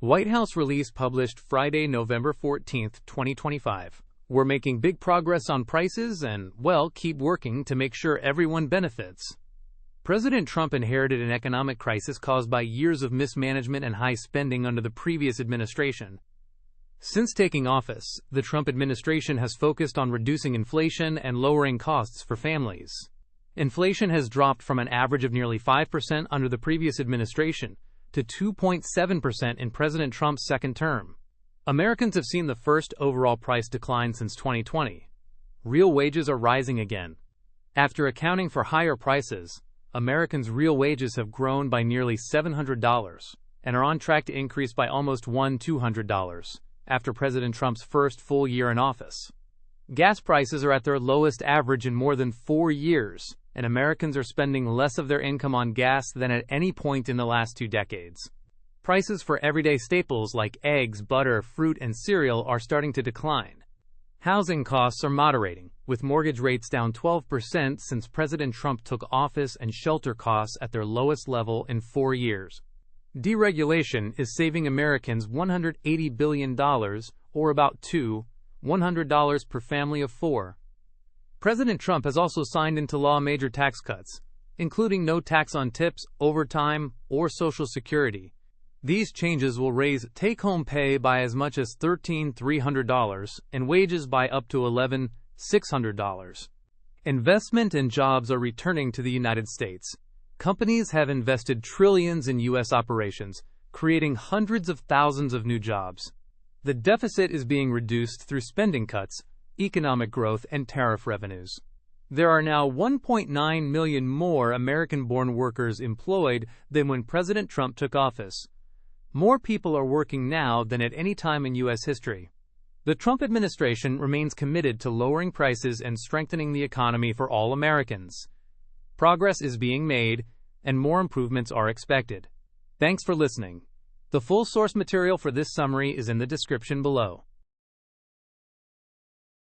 White House release published Friday, November 14, 2025. We're making big progress on prices and, well, keep working to make sure everyone benefits. President Trump inherited an economic crisis caused by years of mismanagement and high spending under the previous administration. Since taking office, the Trump administration has focused on reducing inflation and lowering costs for families. Inflation has dropped from an average of nearly 5% under the previous administration to 2.7% in President Trump's second term. Americans have seen the first overall price decline since 2020. Real wages are rising again. After accounting for higher prices, Americans' real wages have grown by nearly $700 and are on track to increase by almost $200 after President Trump's first full year in office. Gas prices are at their lowest average in more than 4 years, and Americans are spending less of their income on gas than at any point in the last 2 decades. Prices for everyday staples like eggs, butter, fruit, and cereal are starting to decline. Housing costs are moderating, with mortgage rates down 12% since President Trump took office and shelter costs at their lowest level in 4 years. Deregulation is saving Americans $180 billion, or about $100 per family of 4. President Trump has also signed into law major tax cuts, including no tax on tips, overtime, or Social Security. These changes will raise take-home pay by as much as $13,300 and wages by up to $11,600. Investment and jobs are returning to the United States. Companies have invested trillions in U.S. operations, creating hundreds of thousands of new jobs. The deficit is being reduced through spending cuts, economic growth, and tariff revenues. There are now 1.9 million more American-born workers employed than when President Trump took office. More people are working now than at any time in U.S. history. The Trump administration remains committed to lowering prices and strengthening the economy for all Americans. Progress is being made, and more improvements are expected. Thanks for listening. The full source material for this summary is in the description below.